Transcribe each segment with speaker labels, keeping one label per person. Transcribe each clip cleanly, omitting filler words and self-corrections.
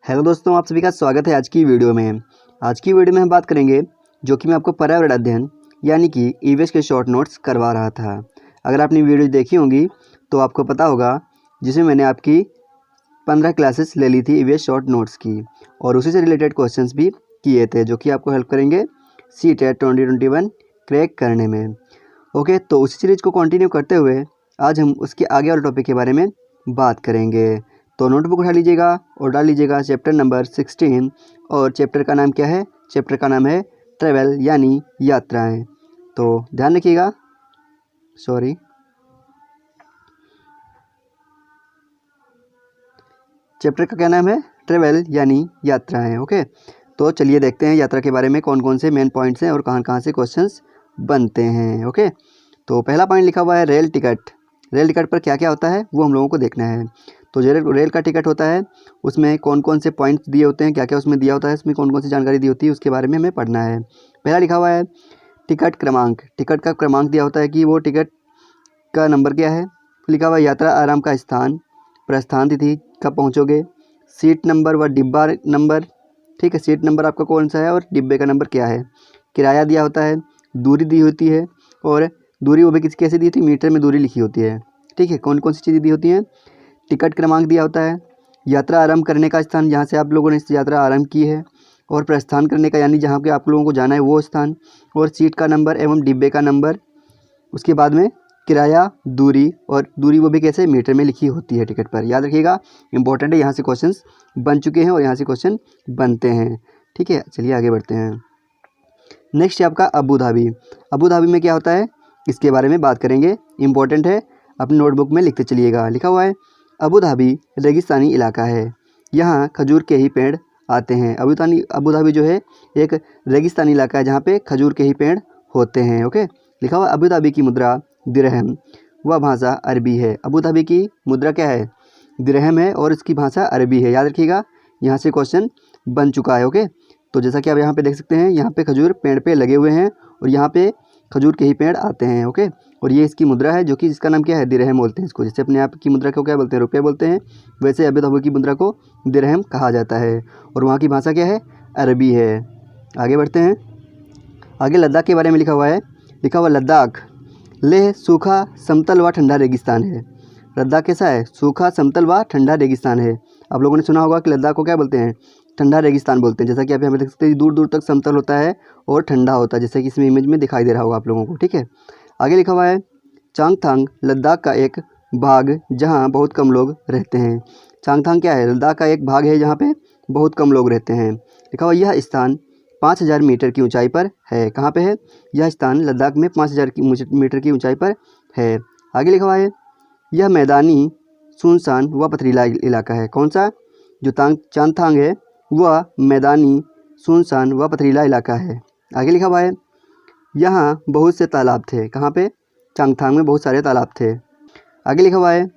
Speaker 1: Hello दोस्तों, आप सभी का स्वागत है आज की वीडियो में। आज की वीडियो में हम बात करेंगे जो कि मैं आपको पर्यावरण अध्ययन यानी कि ईवीएस के शॉर्ट नोट्स करवा रहा था। अगर आपने वीडियो देखी होंगी तो आपको पता होगा, जिसमें मैंने आपकी 15 क्लासेस ले ली थी ईवीएस शॉर्ट नोट्स की और उसी से रिलेटेड क्वेश्चंस भी किए थे जो कि आपको हेल्प करेंगे CTET 2021 क्रैक करने में। ओके, तो उसी सीरीज को कंटिन्यू करते हुए आज हम उसके आगे वाले टॉपिक के बारे में बात करेंगे। तो नोटबुक उठा लीजिएगा और डाल लीजिएगा चैप्टर नंबर 16 और चैप्टर का नाम क्या है? चैप्टर का नाम है ट्रैवल यानी यात्राएं। तो ध्यान रखिएगा, चैप्टर का क्या नाम है? ट्रैवल यानी यात्राएं। ओके, तो चलिए देखते हैं यात्रा के बारे में कौन कौन से मेन पॉइंट्स हैं और कहाँ कहाँ से क्वेश्चंस बनते हैं। ओके, तो पहला पॉइंट लिखा हुआ है रेल टिकट। रेल टिकट पर क्या क्या होता है वो हम लोगों को देखना है। तो जो रेल का टिकट होता है उसमें कौन कौन से पॉइंट्स दिए होते हैं, क्या क्या उसमें दिया होता है, उसमें कौन कौन सी जानकारी दी होती है, उसके बारे में हमें पढ़ना है। पहला लिखा हुआ है टिकट क्रमांक। टिकट का क्रमांक दिया होता है कि वो टिकट का नंबर क्या है। लिखा हुआ है यात्रा आराम का स्थान, प्रस्थान तिथि, कब पहुँचोगे, सीट नंबर व डिब्बा नंबर। ठीक है, सीट नंबर आपका कौन सा है और डिब्बे का नंबर क्या है। किराया दिया होता है, दूरी दी होती है और दूरी वो भी कैसे दी थी, मीटर में दूरी लिखी होती है। ठीक है, कौन कौन सी चीज़ें दी होती हैं। टिकट क्रमांक दिया होता है, यात्रा आरंभ करने का स्थान जहाँ से आप लोगों ने इस यात्रा आरंभ की है, और प्रस्थान करने का यानी जहाँ पे आप लोगों को जाना है वो स्थान, और सीट का नंबर एवं डिब्बे का नंबर। उसके बाद में किराया, दूरी, और दूरी वो भी कैसे, मीटर में लिखी होती है टिकट पर। याद रखिएगा, इंपॉर्टेंट है, यहाँ से क्वेश्चंस बन चुके हैं और यहाँ से क्वेश्चन बनते हैं। ठीक है, चलिए आगे बढ़ते हैं। नेक्स्ट है आपका अबू धाबी। अबू धाबी में क्या होता है इसके बारे में बात करेंगे, इंपॉर्टेंट है, अपनी नोटबुक में लिखते चलिएगा। लिखा हुआ है अबू धाबी रेगिस्तानी इलाका है, यहाँ खजूर के ही पेड़ आते हैं। अबू धाबी जो है एक रेगिस्तानी इलाका है जहाँ पे खजूर के ही पेड़ होते हैं। ओके, लिखा हुआ अबू धाबी की मुद्रा दिरहम, वह भाषा अरबी है। अबू धाबी की मुद्रा क्या है? दिरहम है और इसकी भाषा अरबी है। याद रखिएगा, यहाँ से क्वेश्चन बन चुका है। ओके, तो जैसा कि आप यहाँ पे देख सकते हैं, यहाँ पे खजूर पेड़ पे लगे हुए हैं और यहाँ पे खजूर के ही पेड़ आते हैं। ओके, और ये इसकी मुद्रा है जो कि जिसका नाम क्या है, दिरहम बोलते हैं इसको। जैसे अपने आप की मुद्रा को क्या बोलते हैं, रुपये बोलते हैं, वैसे अबू धाबी की मुद्रा को दिरहम कहा जाता है और वहाँ की भाषा क्या है, अरबी है। आगे बढ़ते हैं। आगे लद्दाख के बारे में लिखा हुआ है। लिखा हुआ लद्दाख लेह सूखा समतल व ठंडा रेगिस्तान है। लद्दाख कैसा है? सूखा समतल व ठंडा रेगिस्तान है। आप लोगों ने सुना होगा कि लद्दाख को क्या बोलते हैं, ठंडा रेगिस्तान बोलते हैं। जैसा कि आप यहाँ पे देख सकते हैं, दूर दूर तक समतल होता है और ठंडा होता है, जैसे कि इसमें इमेज में दिखाई दे रहा होगा आप लोगों को। ठीक है, आगे लिखा हुआ है चांगथांग लद्दाख का एक भाग जहाँ बहुत कम लोग रहते हैं। चांगथांग क्या है? लद्दाख का एक भाग है जहाँ पे बहुत कम लोग रहते हैं। लिखा हुआ यह स्थान 5000 मीटर की ऊंचाई पर है। कहाँ पे है यह स्थान? लद्दाख में 5000 मीटर की ऊंचाई पर है। आगे लिखा हुआ है यह मैदानी, सुनसान व पथरीला इलाका है। कौन सा? जो चांगथांग है वह मैदानी, सुनसान व पथरीला इलाका है। आगे लिखा हुआ है यहाँ बहुत से तालाब थे। कहाँ पे? चांगथांग में बहुत सारे तालाब थे। आगे लिखा हुआ है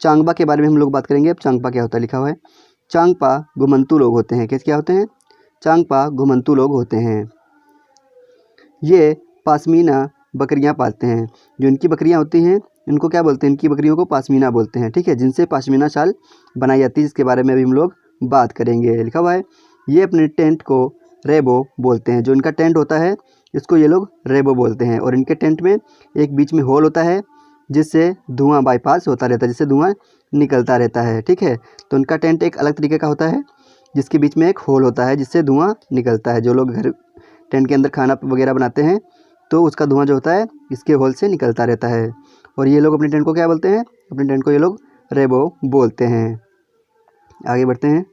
Speaker 1: चांगपा के बारे में हम लोग बात करेंगे। अब चांगपा क्या होता है? लिखा हुआ है चांगपा घुमंतू लोग होते हैं। कैसे क्या होते हैं? चांगपा घुमंतू लोग होते हैं। ये पाशमीना बकरियां पालते हैं। जो इनकी बकरियां होती हैं इनको क्या बोलते हैं? इनकी बकरियों को पाशमीना बोलते हैं। ठीक है, जिनसे पाशमीना शाल बनाई जाती है, जिसके बारे में अभी हम लोग बात करेंगे। लिखा हुआ है ये अपने टेंट को रेबो बोलते हैं। जो इनका टेंट होता है इसको ये लोग रेबो बोलते हैं और इनके टेंट में एक बीच में होल होता है जिससे धुआं बाईपास होता रहता है, जिससे धुआं निकलता रहता है। ठीक है, तो इनका टेंट एक अलग तरीके का होता है जिसके बीच में एक होल होता है जिससे धुआं निकलता है। जो लोग घर टेंट के अंदर खाना वगैरह बनाते हैं तो उसका धुआं जो होता है इसके होल से निकलता रहता है। और ये लोग अपने टेंट को क्या बोलते हैं? अपने टेंट को ये लोग रेबो बोलते हैं। आगे बढ़ते हैं।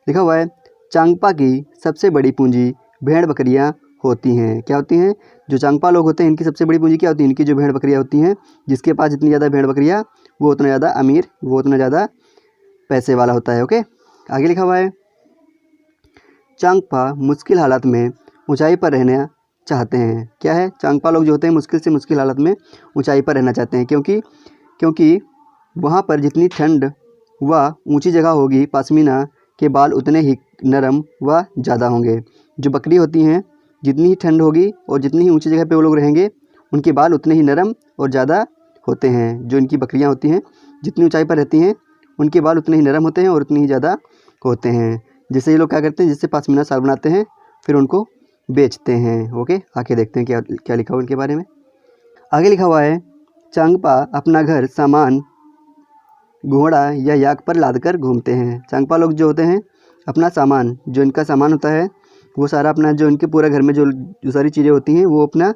Speaker 1: लिखा हुआ है चांगपा की सबसे बड़ी पूंजी भेड़ बकरियां होती हैं। क्या होती हैं? जो चांगपा लोग होते हैं इनकी सबसे बड़ी पूंजी क्या होती है? इनकी जो भेड़ बकरियां होती हैं, जिसके पास जितनी ज़्यादा भेड़ बकरियां वो उतना ज़्यादा अमीर, वो उतना ज़्यादा पैसे वाला होता है। ओके, आगे लिखा हुआ है चांगपा मुश्किल हालात में ऊंचाई पर रहना चाहते हैं। क्या है? चांगपा लोग जो होते हैं मुश्किल से मुश्किल हालत में ऊंचाई पर रहना चाहते हैं, क्योंकि वहाँ पर जितनी ठंड व ऊंची जगह होगी, पश्मीना के बाल उतने ही नरम व ज़्यादा होंगे। जो बकरी होती हैं जितनी ही ठंड होगी और जितनी ही ऊंची जगह पे वो लोग रहेंगे, उनके बाल उतने ही नरम और ज़्यादा होते हैं। जो इनकी बकरियाँ होती हैं जितनी ऊंचाई पर रहती हैं उनके बाल उतने ही नरम होते हैं और उतनी ही ज़्यादा होते हैं, जिससे ये लोग क्या करते हैं, जिससे पश्मीना शाल बनाते हैं, फिर उनको बेचते हैं। ओके, आगे देखते हैं क्या क्या लिखा हुआ उनके बारे में। आगे लिखा हुआ है, चांगपा अपना घर सामान घोड़ा या याक पर लाद कर घूमते हैं। चांगपा लोग जो होते हैं अपना सामान, जो इनका सामान होता है वो सारा अपना, जो इनके पूरे घर में जो सारी चीज़ें होती हैं वो अपना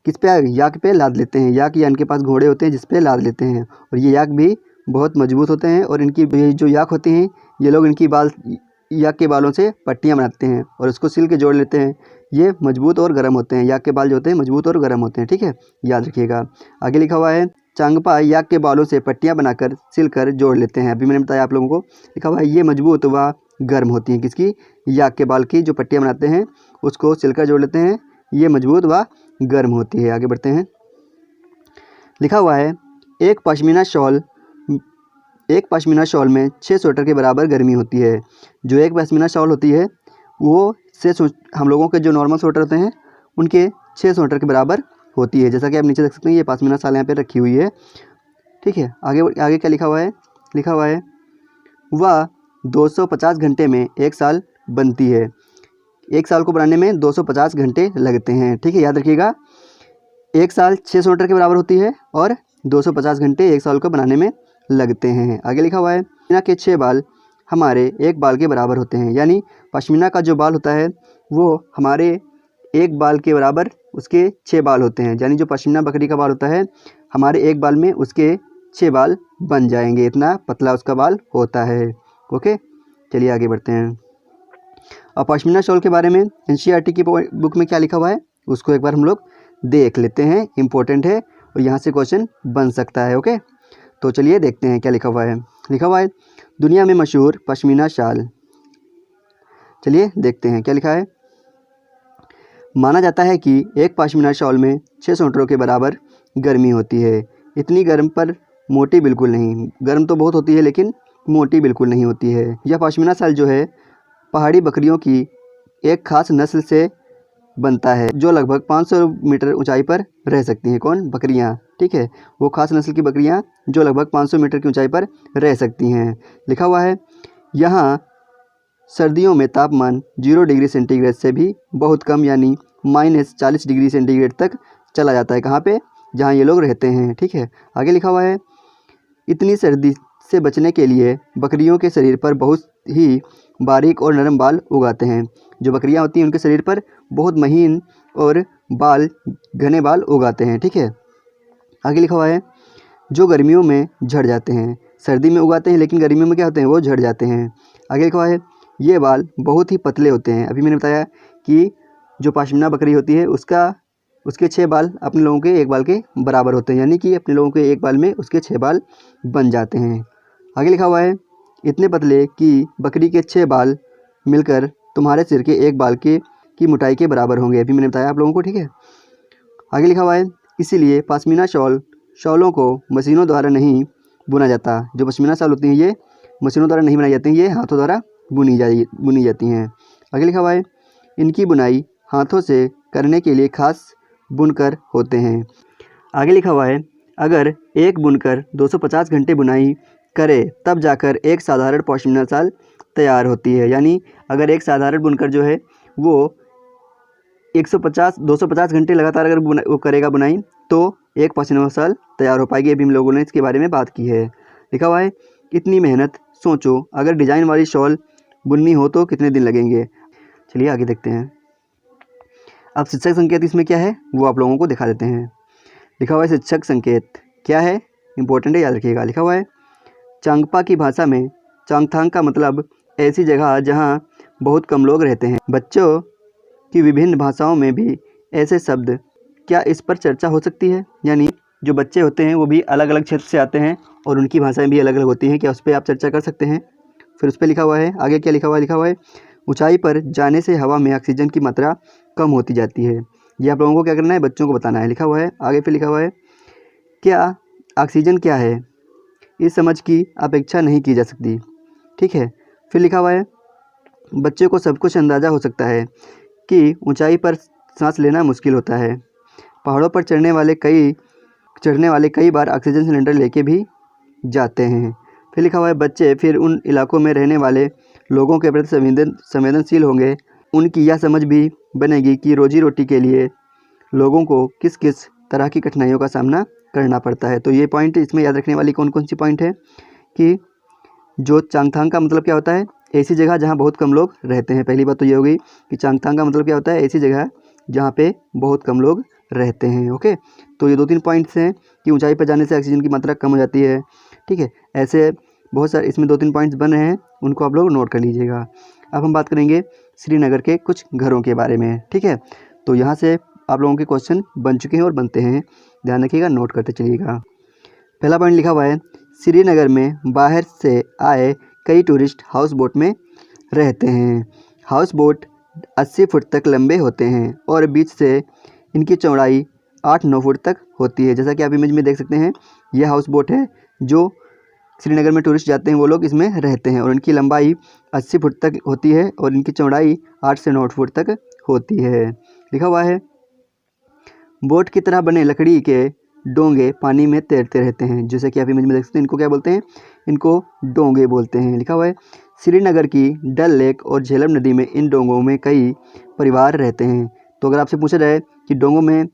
Speaker 1: किस पे, याक पे लाद लेते हैं। याक या इनके पास घोड़े होते हैं जिस पे लाद लेते हैं, और ये याक भी बहुत मजबूत होते हैं। और इनकी जो याक होती हैं, ये लोग इनकी याक के बालों से पट्टियाँ बनाते हैं और उसको सिल के जोड़ लेते हैं। ये मजबूत और गर्म होते हैं, याक के बाल जो होते हैं मजबूत और गर्म होते हैं। ठीक है, याद रखिएगा। आगे लिखा हुआ है, चांगपा याक के बालों से पट्टियाँ बनाकर सिलकर जोड़ लेते हैं। अभी मैंने बताया आप लोगों को, लिखा हुआ है ये मजबूत व गर्म होती हैं। किसकी? याक के बाल की जो पट्टियाँ बनाते हैं उसको सिलकर जोड़ लेते हैं, ये मजबूत व गर्म होती है। आगे बढ़ते हैं। लिखा हुआ है, एक पश्मीना शॉल में 6 स्वेटर के बराबर गर्मी होती है। जो एक पश्मीना शॉल होती है वो हम लोगों के जो नॉर्मल स्वेटर होते हैं उनके 6 स्वेटर के बराबर होती है। जैसा कि आप नीचे देख सकते हैं, ये पश्मीना शाल यहाँ पे रखी हुई है। ठीक है, आगे क्या लिखा हुआ है, लिखा हुआ है वह 250 घंटे में एक साल बनती है। एक साल को बनाने में 250 घंटे लगते हैं। ठीक है, याद रखिएगा, एक साल 6 स्वेटर के बराबर होती है और 250 घंटे एक साल को बनाने में लगते हैं। आगे लिखा हुआ है, पश्मीना के 6 बाल हमारे एक बाल के बराबर होते हैं। यानी पश्मीना का जो बाल होता है वो हमारे एक बाल के बराबर उसके 6 बाल होते हैं। यानी जो पश्मीना बकरी का बाल होता है, हमारे एक बाल में उसके 6 बाल बन जाएंगे, इतना पतला उसका बाल होता है। ओके, चलिए आगे बढ़ते हैं। और पश्मीना शॉल के बारे में एनसीईआरटी की बुक में क्या लिखा हुआ है उसको एक बार हम लोग देख लेते हैं, इम्पोर्टेंट है और यहाँ से क्वेश्चन बन सकता है। ओके, तो चलिए देखते हैं क्या लिखा हुआ है। लिखा हुआ है, दुनिया में मशहूर पश्मीना शाल। चलिए देखते हैं क्या लिखा है। माना जाता है कि एक पश्मीना शॉल में 6 स्वेटरों के बराबर गर्मी होती है। इतनी गर्म पर मोटी बिल्कुल नहीं, गर्म तो बहुत होती है लेकिन मोटी बिल्कुल नहीं होती है। यह पश्मीना शाल जो है पहाड़ी बकरियों की एक खास नस्ल से बनता है जो लगभग 500 मीटर ऊंचाई पर रह सकती हैं। कौन? बकरियां। ठीक है, वो खास नस्ल की बकरियां जो लगभग 500 मीटर की ऊंचाई पर रह सकती हैं। लिखा हुआ है, यहाँ सर्दियों में तापमान 0 डिग्री सेंटीग्रेड से भी बहुत कम यानी -40 डिग्री सेंटीग्रेड तक चला जाता है। कहाँ पे? जहाँ ये लोग रहते हैं। ठीक है, आगे लिखा हुआ है, इतनी सर्दी से बचने के लिए बकरियों के शरीर पर बहुत ही बारीक और नरम बाल उगाते हैं। जो बकरियां होती हैं उनके शरीर पर बहुत महीन और घने बाल उगाते हैं। ठीक है, आगे लिखा हुआ है, जो गर्मियों में झड़ जाते हैं। सर्दी में उगाते हैं लेकिन गर्मियों में क्या होते हैं, वो झड़ जाते हैं। आगे लिखा हुआ है, ये बाल बहुत ही पतले होते हैं। अभी मैंने बताया कि जो पश्मीना बकरी होती है उसके 6 बाल अपने लोगों के एक बाल के बराबर होते हैं, यानी कि अपने लोगों के एक बाल में उसके 6 बाल बन जाते हैं। आगे लिखा हुआ है, इतने पतले कि बकरी के 6 बाल मिलकर तुम्हारे सिर के एक बाल की मोटाई के बराबर होंगे। अभी मैंने बताया आप लोगों को। ठीक है, आगे लिखा हुआ है, इसीलिए पश्मीना शॉलों को मशीनों द्वारा नहीं बुना जाता। जो पश्मीना शाल होती हैं ये मशीनों द्वारा नहीं बनाई जाती हैं, ये हाथों द्वारा बुनी जाती हैं। आगे लिखा हुआ है, इनकी बुनाई हाथों से करने के लिए खास बुनकर होते हैं। आगे लिखा हुआ है, अगर एक बुनकर 250 घंटे बुनाई करे तब जाकर एक साधारण पश्मीना शाल तैयार होती है। यानी अगर एक साधारण बुनकर जो है वो 250 घंटे लगातार अगर वो करेगा बुनाई तो एक पश्मीना शाल तैयार हो पाएगी। अभी हम लोगों ने इसके बारे में बात की है। लिखा हुआ है, इतनी मेहनत सोचो, अगर डिजाइन वाली शॉल बुननी हो तो कितने दिन लगेंगे। चलिए आगे देखते हैं। अब शिक्षक संकेत इसमें क्या है वो आप लोगों को दिखा देते हैं। लिखा हुआ है, शिक्षक संकेत क्या है, इंपॉर्टेंट है, याद रखिएगा। लिखा हुआ है, चांगपा की भाषा में चांगथांग का मतलब ऐसी जगह जहां बहुत कम लोग रहते हैं। बच्चों की विभिन्न भाषाओं में भी ऐसे शब्द, क्या इस पर चर्चा हो सकती है? यानी जो बच्चे होते हैं वो भी अलग अलग क्षेत्र से आते हैं और उनकी भाषाएं भी अलग अलग होती हैं, क्या उस पर आप चर्चा कर सकते हैं? फिर उस पर लिखा हुआ है, आगे क्या लिखा हुआ है, लिखा हुआ है, ऊंचाई पर जाने से हवा में ऑक्सीजन की मात्रा कम होती जाती है। ये आप लोगों को क्या करना है, बच्चों को बताना है। लिखा हुआ है आगे, फिर लिखा हुआ है, क्या ऑक्सीजन क्या है, इस समझ की अपेक्षा नहीं की जा सकती। ठीक है, फिर लिखा हुआ है, बच्चे को सब कुछ अंदाज़ा हो सकता है कि ऊंचाई पर सांस लेना मुश्किल होता है। पहाड़ों पर चढ़ने वाले कई बार ऑक्सीजन सिलेंडर लेके भी जाते हैं। फिर लिखा हुआ है, बच्चे फिर उन इलाकों में रहने वाले लोगों के प्रति संवेदनशील होंगे, उनकी यह समझ भी बनेगी कि रोजी रोटी के लिए लोगों को किस किस तरह की कठिनाइयों का सामना करना पड़ता है। तो ये पॉइंट इसमें याद रखने वाली कौन कौन सी पॉइंट है कि जो चांगथांग का मतलब क्या होता है, ऐसी जगह जहाँ बहुत कम लोग रहते हैं। पहली बात तो ये हो गई कि चांगथांग का मतलब क्या होता है, ऐसी जगह जहाँ पे बहुत कम लोग रहते हैं। ओके, तो ये 2-3 पॉइंट्स हैं कि ऊंचाई पर जाने से ऑक्सीजन की मात्रा कम हो जाती है। ठीक है, ऐसे बहुत सारे इसमें 2-3 पॉइंट्स बन रहे हैं, उनको आप लोग नोट कर लीजिएगा। अब हम बात करेंगे श्रीनगर के कुछ घरों के बारे में। ठीक है, तो यहाँ से आप लोगों के क्वेश्चन बन चुके हैं और बनते हैं, ध्यान रखिएगा, नोट करते चलिएगा। पहला पॉइंट लिखा हुआ है, श्रीनगर में बाहर से आए कई टूरिस्ट हाउस बोट में रहते हैं। हाउस बोट 80 फुट तक लंबे होते हैं और बीच से इनकी चौड़ाई 8-9 फुट तक होती है। जैसा कि आप इमेज में देख सकते हैं, यह हाउस बोट है जो श्रीनगर में टूरिस्ट जाते हैं वो लोग इसमें रहते हैं और इनकी लंबाई 80 फुट तक होती है और इनकी चौड़ाई 8 से 9 फुट तक होती है। लिखा हुआ है, बोट की तरह बने लकड़ी के डोंगे पानी में तैरते रहते हैं। जैसे कि आप इमेज में देख सकते हैं, इनको क्या बोलते हैं, इनको डोंगे बोलते हैं। लिखा हुआ है, श्रीनगर की डल लेक और झेलम नदी में इन डोंगों में कई परिवार रहते हैं। तो अगर आपसे पूछा जाए कि डोंगों में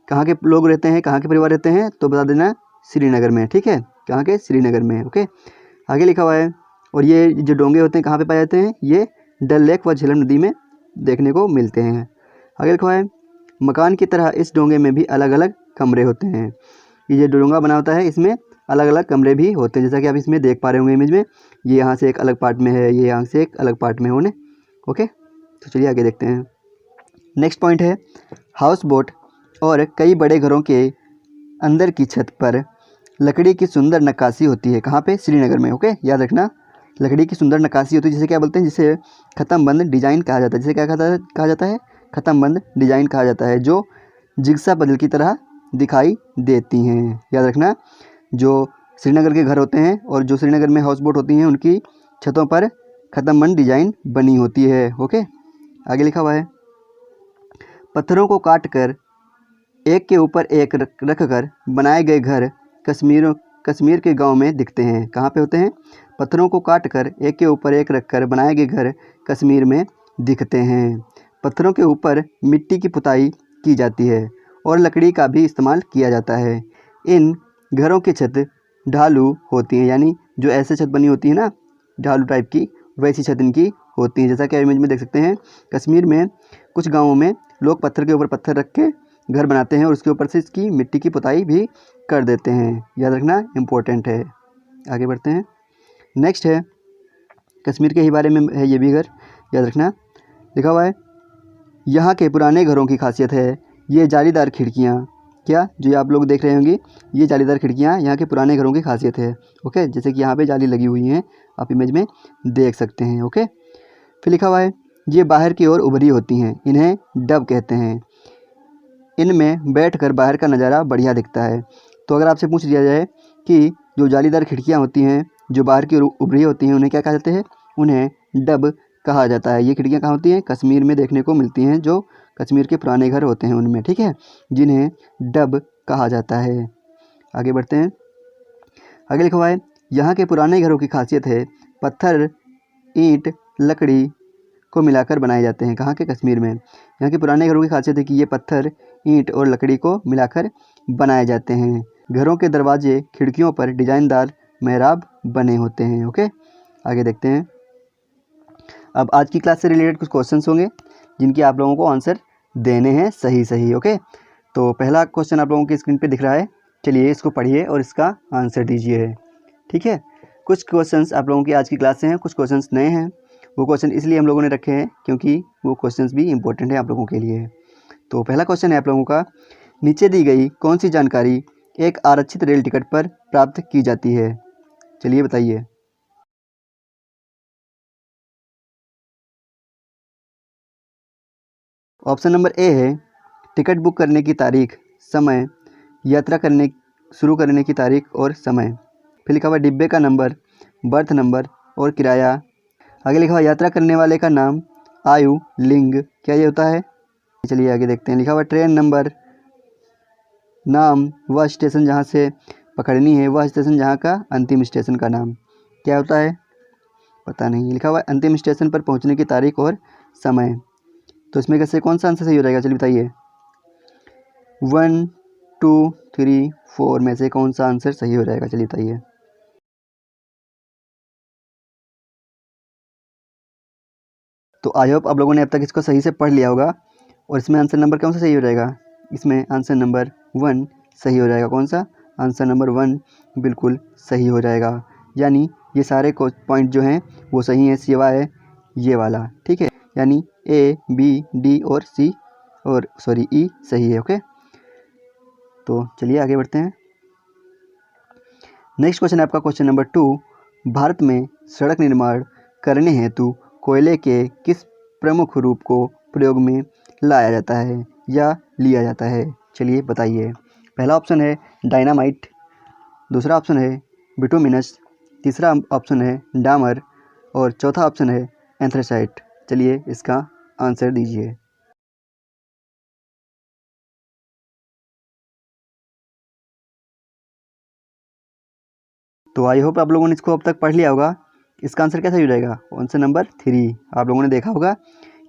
Speaker 1: कहाँ के लोग रहते हैं, कहाँ के परिवार रहते हैं, तो बता देना श्रीनगर में। ठीक है, कहाँ के, श्रीनगर में। ओके, आगे लिखा हुआ है, और ये जो डोंगे होते हैं कहाँ पे पाए जाते हैं, ये डल लेक व झेलम नदी में देखने को मिलते हैं। आगे लिखा हुआ है, मकान की तरह इस डोंगे में भी अलग अलग कमरे होते हैं। ये जो डोंगा बना होता है इसमें अलग अलग कमरे भी होते हैं, जैसा कि आप इसमें देख पा रहे होंगे इमेज में, ये यहाँ से एक अलग पार्ट में है, ये यहाँ से एक अलग पार्ट में होने। ओके, तो चलिए आगे देखते हैं। नेक्स्ट पॉइंट है, हाउस बोट और कई बड़े घरों के अंदर की छत पर लकड़ी की सुंदर नक्काशी होती है। कहाँ पे, श्रीनगर में। ओके, याद रखना, लकड़ी की सुंदर नक्काशी होती है, जिसे क्या बोलते हैं, जिसे ख़त्म बंद डिजाइन कहा जाता है। जिसे क्या कहा जाता है, ख़त्म बंद डिजाइन कहा जाता है, जो जिग्सा पजल की तरह दिखाई देती हैं। याद रखना, जो श्रीनगर के घर होते हैं और जो श्रीनगर में हाउस बोट होती हैं, उनकी छतों पर ख़त्म बंद डिजाइन बनी होती है। ओके, आगे लिखा हुआ है, पत्थरों को काट कर एक के ऊपर एक रख कर बनाए गए घर कश्मीर के गांव में दिखते हैं। कहाँ पे होते हैं, पत्थरों को काट कर एक के ऊपर एक रख कर बनाए गए घर कश्मीर में दिखते हैं। पत्थरों के ऊपर मिट्टी की पुताई की जाती है और लकड़ी का भी इस्तेमाल किया जाता है। इन घरों की छत ढालू होती है, यानी जो ऐसे छत बनी होती है ना, ढालू टाइप की, वैसी छत इनकी होती है। जैसा कि इमेज में देख सकते हैं, कश्मीर में कुछ गाँवों में लोग पत्थर के ऊपर पत्थर रख के घर बनाते हैं और उसके ऊपर से इसकी मिट्टी की पुताई भी कर देते हैं। याद रखना, इम्पोर्टेंट है। आगे बढ़ते हैं। नेक्स्ट है, कश्मीर के ही बारे में है ये भी घर, याद रखना। लिखा हुआ है, यहाँ के पुराने घरों की खासियत है ये जालीदार खिड़कियाँ। क्या, जो आप लोग देख रहे होंगे, ये जालीदार खिड़कियाँ यहाँ के पुराने घरों की खासियत है। ओके, जैसे कि यहाँ पे जाली लगी हुई हैं, आप इमेज में देख सकते हैं। ओके, फिर लिखा हुआ है, ये बाहर की ओर उभरी होती हैं, इन्हें डब कहते हैं। इनमें बैठकर बाहर का नज़ारा बढ़िया दिखता है। तो अगर आपसे पूछ लिया जाए कि जो जालीदार खिड़कियाँ होती हैं जो बाहर की ओर उभरी होती हैं, उन्हें क्या कहा जाते हैं, उन्हें डब कहा जाता है। ये खिड़कियाँ कहाँ होती हैं, कश्मीर में देखने को मिलती हैं, जो कश्मीर के पुराने घर होते हैं उनमें। ठीक है, जिन्हें डब कहा जाता है। आगे बढ़ते हैं। आगे लिखा हुआ है, यहाँ के पुराने घरों की खासियत है पत्थर, ईंट, लकड़ी को मिलाकर बनाए जाते हैं। कहाँ के, कश्मीर में। यहाँ के पुराने घरों की खासियत है कि ये पत्थर, ईंट और लकड़ी को मिलाकर बनाए जाते हैं। घरों के दरवाजे, खिड़कियों पर डिजाइनदार मेहराब बने होते हैं। ओके, आगे देखते हैं। अब आज की क्लास से रिलेटेड कुछ क्वेश्चंस होंगे जिनकी आप लोगों को आंसर देने हैं सही सही। ओके, तो पहला क्वेश्चन आप लोगों की स्क्रीन पे दिख रहा है, चलिए इसको पढ़िए और इसका आंसर दीजिए। ठीक है, कुछ क्वेश्चंस आप लोगों की आज की क्लास से हैं, कुछ क्वेश्चंस नए हैं। वो क्वेश्चन इसलिए हम लोगों ने रखे हैं क्योंकि वो क्वेश्चंस भी इम्पोर्टेंट है आप लोगों के लिए। तो पहला क्वेश्चन है आप लोगों का, नीचे दी गई कौन सी जानकारी एक आरक्षित रेल टिकट पर प्राप्त की जाती है, चलिए बताइए। ऑप्शन नंबर ए है टिकट बुक करने की तारीख, समय, यात्रा करने शुरू करने की तारीख और समय। फिर लिखा हुआ डिब्बे का नंबर, बर्थ नंबर और किराया। आगे लिखा हुआ यात्रा करने वाले का नाम, आयु, लिंग, क्या ये होता है। चलिए आगे देखते हैं। लिखा हुआ ट्रेन नंबर, नाम, वह स्टेशन जहाँ से पकड़नी है, वह स्टेशन जहाँ का अंतिम स्टेशन का नाम क्या होता है। पता नहीं। लिखा हुआ है अंतिम स्टेशन पर पहुंचने की तारीख और समय। तो इसमें कैसे कौन सा आंसर सही हो जाएगा, चलिए बताइए। 1 2 3 4 में से कौन सा आंसर सही हो जाएगा, चलिए बताइए। तो आई होप आप लोगों ने अब तक इसको सही से पढ़ लिया होगा। और इसमें आंसर नंबर कौन सा सही हो जाएगा, इसमें आंसर नंबर 1 सही हो जाएगा। कौन सा, आंसर नंबर 1 बिल्कुल सही हो जाएगा। यानी ये सारे पॉइंट जो हैं वो सही हैं सिवाय ये वाला, ठीक है। यानी ए बी डी और सी और सॉरी ई सही है। ओके, तो चलिए आगे बढ़ते हैं। नेक्स्ट क्वेश्चन है आपका क्वेश्चन नंबर 2। भारत में सड़क निर्माण करने हेतु कोयले के किस प्रमुख रूप को प्रयोग में लाया जाता है या लिया जाता है, चलिए बताइए। पहला ऑप्शन है डायनामाइट, दूसरा ऑप्शन है बिटुमिनस, तीसरा ऑप्शन है डामर और चौथा ऑप्शन है एंथ्रेसाइट। चलिए इसका आंसर दीजिए। तो आई होप आप लोगों ने इसको अब तक पढ़ लिया होगा। इसका आंसर क्या सही हो जाएगा, आंसर नंबर 3। आप लोगों ने देखा होगा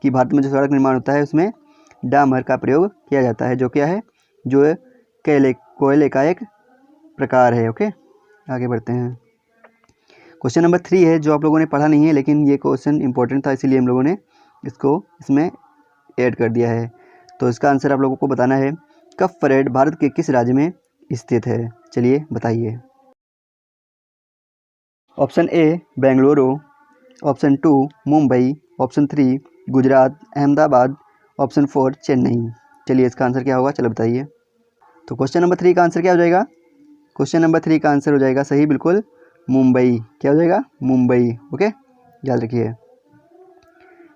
Speaker 1: कि भारत में जो सड़क निर्माण होता है उसमें डामर का प्रयोग किया जाता है, जो क्या है, जो कोयले का एक प्रकार है। ओके, आगे बढ़ते हैं। क्वेश्चन नंबर 3 है जो आप लोगों ने पढ़ा नहीं है, लेकिन ये क्वेश्चन इंपॉर्टेंट था इसीलिए हम लोगों ने इसको इसमें ऐड कर दिया है। तो इसका आंसर आप लोगों को बताना है। कप परेड भारत के किस राज्य में स्थित है, चलिए बताइए। Option A Bengaluru, option 2 Mumbai, option 3 Gujarat Ahmedabad, option 4 Chennai. चलिए इसका आंसर क्या होगा, चलो बताइए। तो क्वेश्चन नंबर 3 का आंसर क्या हो जाएगा, क्वेश्चन नंबर 3 का आंसर हो जाएगा सही बिल्कुल मुंबई। क्या हो जाएगा, मुंबई। ओके, याद रखिए।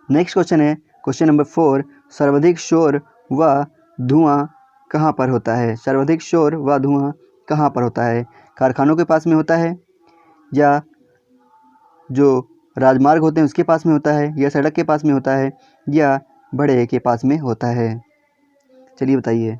Speaker 1: नेक्स्ट क्वेश्चन है क्वेश्चन नंबर 4। सर्वाधिक शोर व धुआं कहाँ पर होता है, सर्वाधिक शोर व धुआं कहाँ पर होता है, कारखानों के पास में होता है या जो राजमार्ग होते हैं उसके पास में होता है या सड़क के पास में होता है या बड़े के पास में होता है, चलिए बताइए।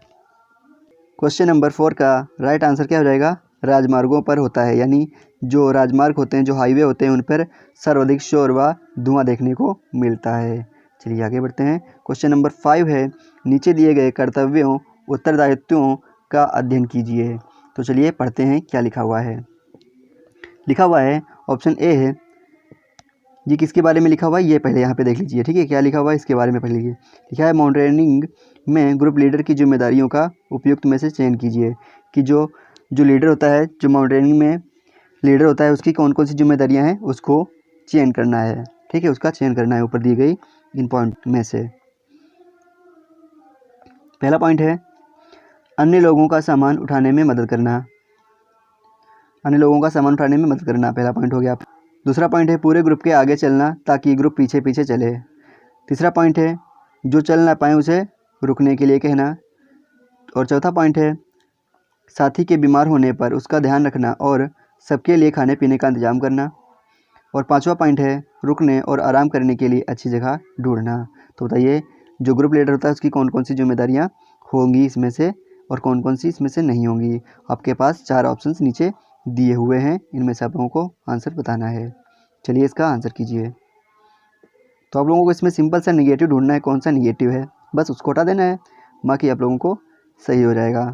Speaker 1: क्वेश्चन नंबर 4 का राइट आंसर क्या हो जाएगा, राजमार्गों पर होता है। यानी जो राजमार्ग होते हैं, जो हाईवे होते हैं, उन पर सर्वाधिक शोर व धुआं देखने को मिलता है। चलिए आगे बढ़ते हैं। क्वेश्चन नंबर 5 है नीचे दिए गए कर्तव्यों उत्तरदायित्वों का अध्ययन कीजिए। तो चलिए पढ़ते हैं क्या लिखा हुआ है। लिखा हुआ है ऑप्शन ए है, ये किसके बारे में लिखा हुआ है ये पहले यहाँ पे देख लीजिए, ठीक है। क्या लिखा हुआ है इसके बारे में पढ़ लीजिए। लिखा है माउंटेनिंग में ग्रुप लीडर की जिम्मेदारियों का उपयुक्त में से चयन कीजिए। कि जो लीडर होता है, जो माउंटेनिंग में लीडर होता है, उसकी कौन कौन सी जिम्मेदारियाँ हैं उसको चयन करना है, ठीक है, उसका चयन करना है ऊपर दी गई इन पॉइंट में से। पहला पॉइंट है अन्य लोगों का सामान उठाने में मदद करना, अन्य लोगों का सामान उठाने में मदद करना, पहला पॉइंट हो गया। दूसरा पॉइंट है पूरे ग्रुप के आगे चलना ताकि ग्रुप पीछे पीछे चले। तीसरा पॉइंट है जो चल ना पाए उसे रुकने के लिए कहना। और चौथा पॉइंट है साथी के बीमार होने पर उसका ध्यान रखना और सबके लिए खाने पीने का इंतजाम करना। और पांचवा पॉइंट है रुकने और आराम करने के लिए अच्छी जगह ढूंढना। तो बताइए जो ग्रुप लीडर होता है उसकी कौन कौन सी जिम्मेदारियाँ होंगी इसमें से और कौन कौन सी इसमें से नहीं होंगी। आपके पास 4 ऑप्शंस नीचे दिए हुए हैं, इनमें से आप लोगों को आंसर बताना है। चलिए इसका आंसर कीजिए। तो आप लोगों को इसमें सिंपल सा निगेटिव ढूंढना है, कौन सा निगेटिव है, बस उसको हटा देना है, बाकी आप लोगों को सही हो जाएगा।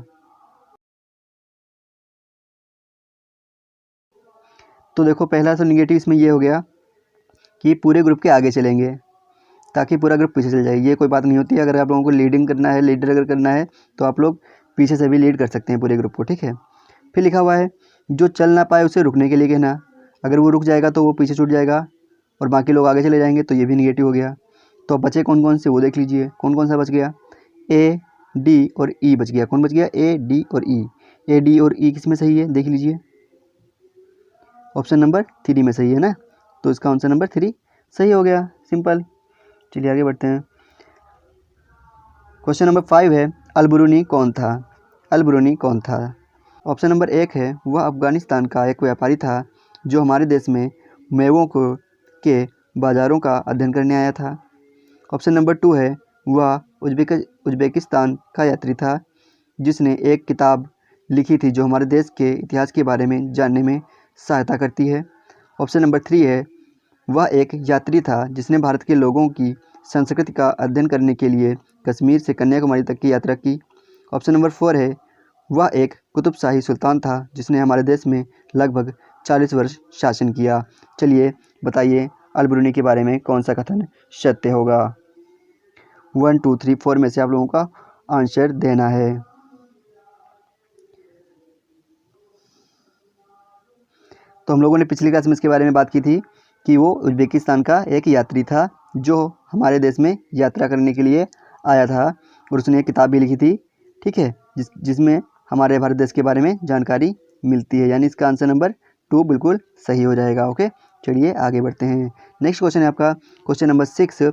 Speaker 1: तो देखो पहला सा निगेटिव इसमें ये हो गया कि पूरे ग्रुप के आगे चलेंगे ताकि पूरा ग्रुप पीछे चल जाए। ये कोई बात नहीं होती। अगर आप लोगों को लीडिंग करना है, लीडर अगर करना है तो आप लोग पीछे से भी लीड कर सकते हैं पूरे ग्रुप को, ठीक है। फिर लिखा हुआ है जो चल ना पाए उसे रुकने के लिए कहना। अगर वो रुक जाएगा तो वो पीछे छूट जाएगा और बाकी लोग आगे चले जाएंगे, तो ये भी निगेटिव हो गया। तो अब बचे कौन कौन से वो देख लीजिए, कौन कौन सा बच गया, ए डी और ई बच गया। कौन बच गया, ए डी और ई। ए डी और ई किस में सही है देख लीजिए, ऑप्शन नंबर 3 में सही है ना। तो इसका आंसर नंबर 3 सही हो गया, सिंपल। चलिए आगे बढ़ते हैं। क्वेश्चन नंबर 5 है अल-बुरूनी कौन था, अल-बुरूनी कौन था। ऑप्शन नंबर 1 है वह अफगानिस्तान का एक व्यापारी था जो हमारे देश में मेवों के बाज़ारों का अध्ययन करने आया था। ऑप्शन नंबर 2 है वह उज्बेकिस्तान का यात्री था जिसने एक किताब लिखी थी जो हमारे देश के इतिहास के बारे में जानने में सहायता करती है। ऑप्शन नंबर 3 है वह एक यात्री था जिसने भारत के लोगों की संस्कृति का अध्ययन करने के लिए कश्मीर से कन्याकुमारी तक की यात्रा की। ऑप्शन नंबर 4 है, वह एक कुतुबशाही सुल्तान था जिसने हमारे देश में लगभग 40 वर्ष शासन किया। चलिए बताइए अल-बरूनी के बारे में कौन सा कथन सत्य होगा। 1 2 3 4 में से आप लोगों का आंसर देना है। तो हम लोगों ने पिछली क्लास में इसके बारे में बात की थी कि वो उज़्बेकिस्तान का एक यात्री था जो हमारे देश में यात्रा करने के लिए आया था और उसने एक किताब भी लिखी थी, ठीक है, जिसमें हमारे भारत देश के बारे में जानकारी मिलती है। यानी इसका आंसर नंबर 2 बिल्कुल सही हो जाएगा। ओके, चलिए आगे बढ़ते हैं। नेक्स्ट क्वेश्चन है आपका क्वेश्चन नंबर 6।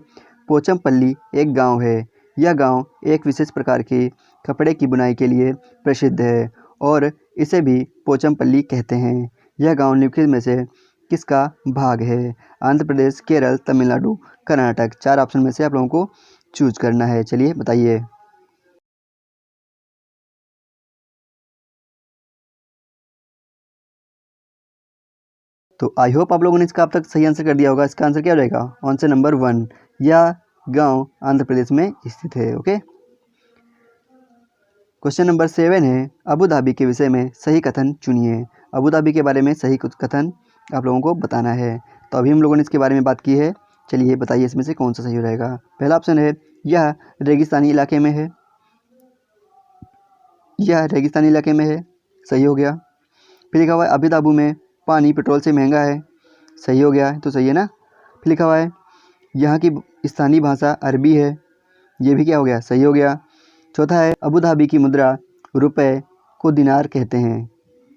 Speaker 1: पोचमपल्ली एक गाँव है। यह गाँव एक विशेष प्रकार के कपड़े की बुनाई के लिए प्रसिद्ध है और इसे भी पोचमपल्ली कहते हैं। यह गाँव निम्नलिखित में से किसका भाग है? आंध्र प्रदेश, केरल, तमिलनाडु, कर्नाटक। 4 ऑप्शन में से आप लोगों को चूज करना है। चलिए बताइए। तो आई होप आप लोगों ने इसका अब तक सही आंसर कर दिया होगा। इसका आंसर क्या हो जाएगा? आंसर नंबर 1, यह गांव आंध्र प्रदेश में स्थित है। ओके, क्वेश्चन नंबर 7 है, अबू धाबी के विषय में सही कथन चुनिए। अबू धाबी के बारे में सही कुछ कथन आप लोगों को बताना है। तो अभी हम लोगों ने इसके बारे में बात की है। चलिए बताइए इसमें से कौन सा सही हो जाएगा। पहला ऑप्शन है, यह रेगिस्तानी इलाके में है। यह रेगिस्तानी इलाके में है, सही हो गया। फिर लिखा हुआ है, अबू धाबी में पानी पेट्रोल से महंगा है, सही हो गया, तो सही है ना। फिर लिखा हुआ है, यहाँ की स्थानीय भाषा अरबी है, ये भी क्या हो गया, सही हो गया। चौथा है, अबू धाबी की मुद्रा रुपए को दिनार कहते हैं।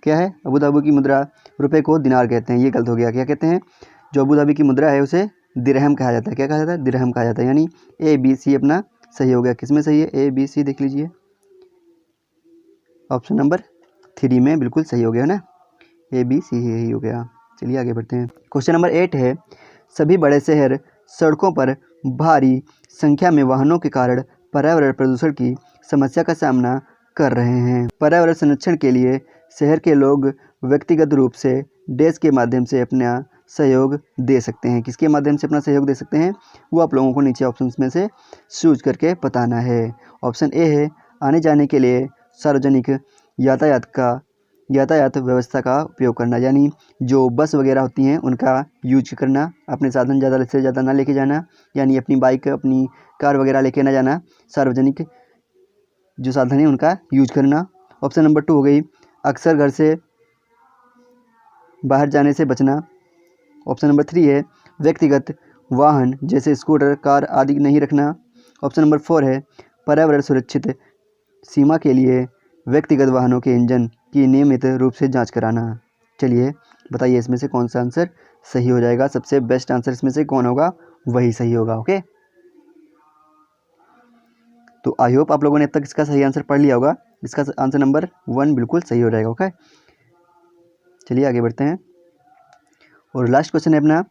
Speaker 1: क्या है? अबू धाबी की मुद्रा रुपए को दिनार कहते हैं, ये गलत हो गया। क्या कहते हैं? जो अबू धाबी की मुद्रा है उसे दिरहम कहा जाता है। क्या कहा जाता है? दिरहम कहा जाता है। यानी ABC अपना सही हो गया। किस में सही है? ABC देख लीजिए, ऑप्शन नंबर 3 में बिल्कुल सही हो गया ना, ABC ही हो गया। चलिए आगे बढ़ते हैं। क्वेश्चन नंबर 8 है, सभी बड़े शहर सड़कों पर भारी संख्या में वाहनों के कारण पर्यावरण प्रदूषण की समस्या का सामना कर रहे हैं। पर्यावरण संरक्षण के लिए शहर के लोग व्यक्तिगत रूप से डैश के माध्यम से अपना सहयोग दे सकते हैं। किसके माध्यम से अपना सहयोग दे सकते हैं? वो आप लोगों को नीचे ऑप्शंस में से चूज करके बताना है। ऑप्शन ए है, आने जाने के लिए सार्वजनिक यातायात व्यवस्था का उपयोग करना, यानी जो बस वगैरह होती हैं उनका यूज करना, अपने साधन ज़्यादा से ज़्यादा ना लेके जाना, यानी अपनी बाइक अपनी कार वगैरह लेके ना जाना, सार्वजनिक जो साधन है उनका यूज करना। ऑप्शन नंबर 2 हो गई, अक्सर घर से बाहर जाने से बचना। ऑप्शन नंबर 3 है, व्यक्तिगत वाहन जैसे स्कूटर कार आदि नहीं रखना। ऑप्शन नंबर 4 है, पर्यावरण सुरक्षित सीमा के लिए व्यक्तिगत वाहनों के इंजन की नियमित रूप से जांच कराना। चलिए बताइए इसमें से कौन सा आंसर सही हो जाएगा। सबसे बेस्ट आंसर इसमें से कौन होगा, वही सही होगा। ओके, तो आई होप आप लोगों ने अब तक इसका सही आंसर पढ़ लिया होगा। इसका आंसर नंबर 1 बिल्कुल सही हो जाएगा। ओके, चलिए आगे बढ़ते हैं। और लास्ट क्वेश्चन है अपना,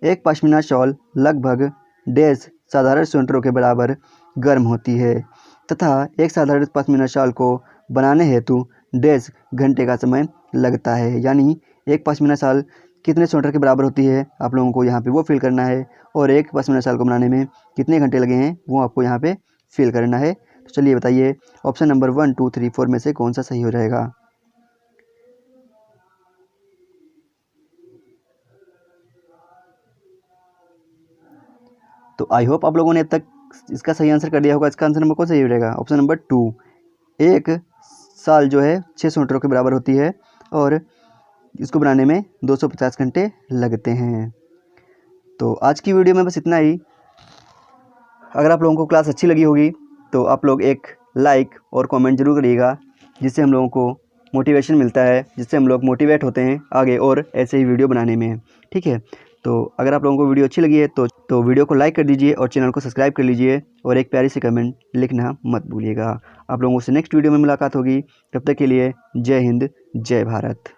Speaker 1: एक पश्मीना शॉल लगभग डैश साधारण स्वेटरों के बराबर गर्म होती है तथा एक साधारण पश्मीना शॉल को बनाने हेतु डैश घंटे का समय लगता है। यानी एक पश्मीना शॉल कितने स्वेटर के बराबर होती है, आप लोगों को यहाँ पे वो फिल करना है। और एक पश्मीना शॉल को बनाने में कितने घंटे लगे हैं वो आपको यहाँ पे फिल करना है। तो चलिए बताइए ऑप्शन नंबर 1 2 3 4 में से कौन सा सही हो जाएगा। तो आई होप आप लोगों ने अब तक इसका सही आंसर कर दिया होगा। इसका आंसर नंबर कौन सही हो जाएगा? ऑप्शन नंबर 2, एक साल जो है 6 स्वेटरों के बराबर होती है और इसको बनाने में 250 घंटे लगते हैं। तो आज की वीडियो में बस इतना ही। अगर आप लोगों को क्लास अच्छी लगी होगी तो आप लोग एक लाइक और कमेंट जरूर करिएगा, जिससे हम लोगों को मोटिवेशन मिलता है, जिससे हम लोग मोटिवेट होते हैं आगे और ऐसे ही वीडियो बनाने में। ठीक है, तो अगर आप लोगों को वीडियो अच्छी लगी है तो वीडियो को लाइक कर दीजिए और चैनल को सब्सक्राइब कर लीजिए और एक प्यारी सी कमेंट लिखना मत भूलिएगा। आप लोगों से नेक्स्ट वीडियो में मुलाकात होगी। तब तक के लिए जय हिंद, जय भारत।